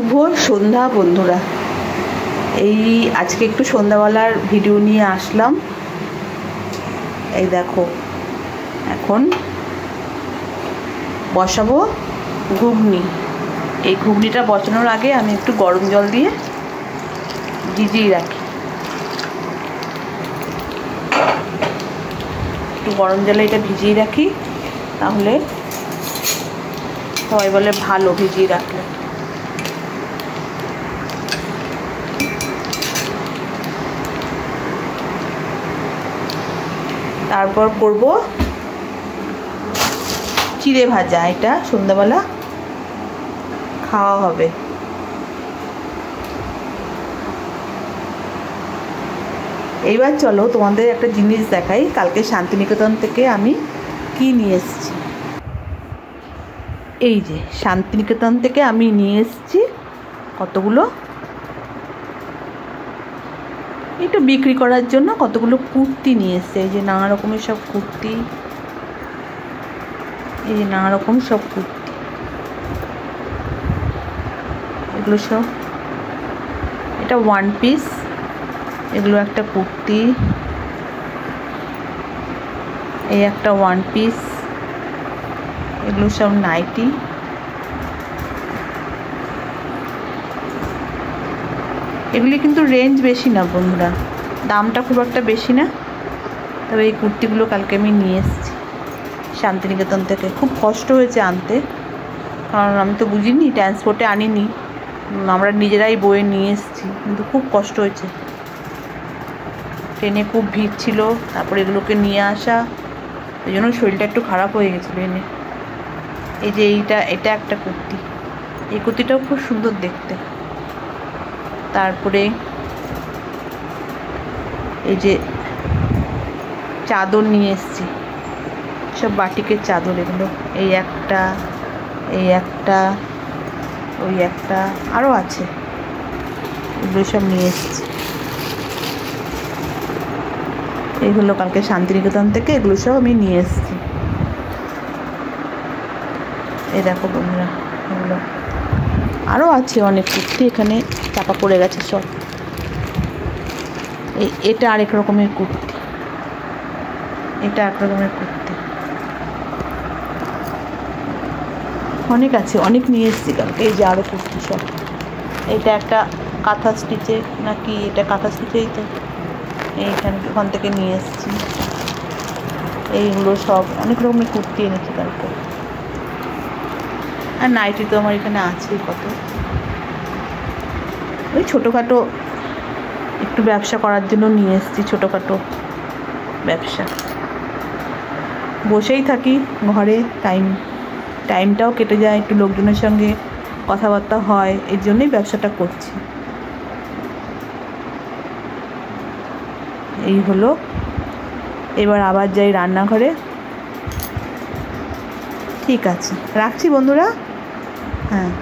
শুভ সন্ধ্যা বন্ধুরা। এই আজকে একটু সন্ধ্যাবেলার ভিডিও নিয়ে আসলাম। এই দেখো, এখন বসাবো ঘুগনি। এই ঘুগনিটা বসানোর আগে আমি একটু গরম জল দিয়ে ভিজিয়ে রাখি। একটু গরম জলে এটা ভিজিয়ে রাখি, তাহলে সবাই বলে ভালো ভিজিয়ে রাখলে। তারপর করব চিড়ে ভাজা। এটা সন্ধ্যাবেলা খাওয়া হবে। এইবার চলো তোমাদের একটা জিনিস দেখাই, কালকে শান্তিনিকেতন থেকে আমি কি নিয়ে এসেছি। এই যে শান্তিনিকেতন থেকে আমি নিয়ে এসেছি কতগুলো, একটু বিক্রি করার জন্য কতগুলো কুর্তি নিয়ে এসছে। এই যে নানা রকমের সব কুর্তি, এই যে নানা রকম সব কুর্তি, এগুলো সব, এটা ওয়ান পিস, এগুলো একটা কুর্তি, এই একটা ওয়ান পিস, এগুলো সব নাইটি। এগুলি কিন্তু রেঞ্জ বেশি না বন্ধুরা, দামটা খুব একটা বেশি না। তবে এই কুর্তিগুলো কালকে আমি নিয়ে এসেছি শান্তিনিকেতন থেকে। খুব কষ্ট হয়েছে আনতে, কারণ আমি তো বুঝিনি, ট্রান্সপোর্টে আনিনি, আমরা নিজেরাই বয়ে নিয়ে এসেছি, কিন্তু খুব কষ্ট হয়েছে। ট্রেনে খুব ভিড় ছিল, তারপরে এগুলোকে নিয়ে আসা, এই জন্য শরীরটা একটু খারাপ হয়ে গেছিলো এনে। এই যে এটা একটা কুর্তি, এই কুর্তিটাও খুব সুন্দর দেখতে। তারপরে এই যে চাদর নিয়ে এসেছি, সব বাটিকের চাদর এগুলো। এই একটা, এই একটা, ওই একটা, আরও আছে, এগুলো সব নিয়ে এসেছি। এই হলো কালকে শান্তিনিকেতন থেকে, এগুলো সব আমি নিয়ে এসেছি। এই দেখো বন্ধুরা, এগুলো আরও আছে অনেক কুর্তি, এখানে চাপা পড়ে গেছে সব। এটা আরেক রকমের কুর্তি, এটা এক রকমের কুর্তি, অনেক আছে, অনেক নিয়ে এসেছি কালকে। এই যে আরও কুর্তি সব, এটা একটা কাঁথা স্টিচে নাকি, এটা কাঁথা স্টিচেই তো, ওখান থেকে নিয়ে এসেছি। এইগুলো সব অনেক রকমের কুর্তি এনেছি কালকে। আর নাইটি তো আমার এখানে আছে কত। ওই ছোটোখাটো একটু ব্যবসা করার জন্য নিয়ে এসেছি, ছোটোখাটো ব্যবসা। বসেই থাকি ঘরে, টাইমটাও কেটে যায়, একটু লোকজনের সঙ্গে কথাবার্তা হয়, এর জন্যই ব্যবসাটা করছি। এই হলো, এবার আবার যাই রান্নাঘরে। ঠিক আছে, রাখছি বন্ধুরা। হ্যাঁ।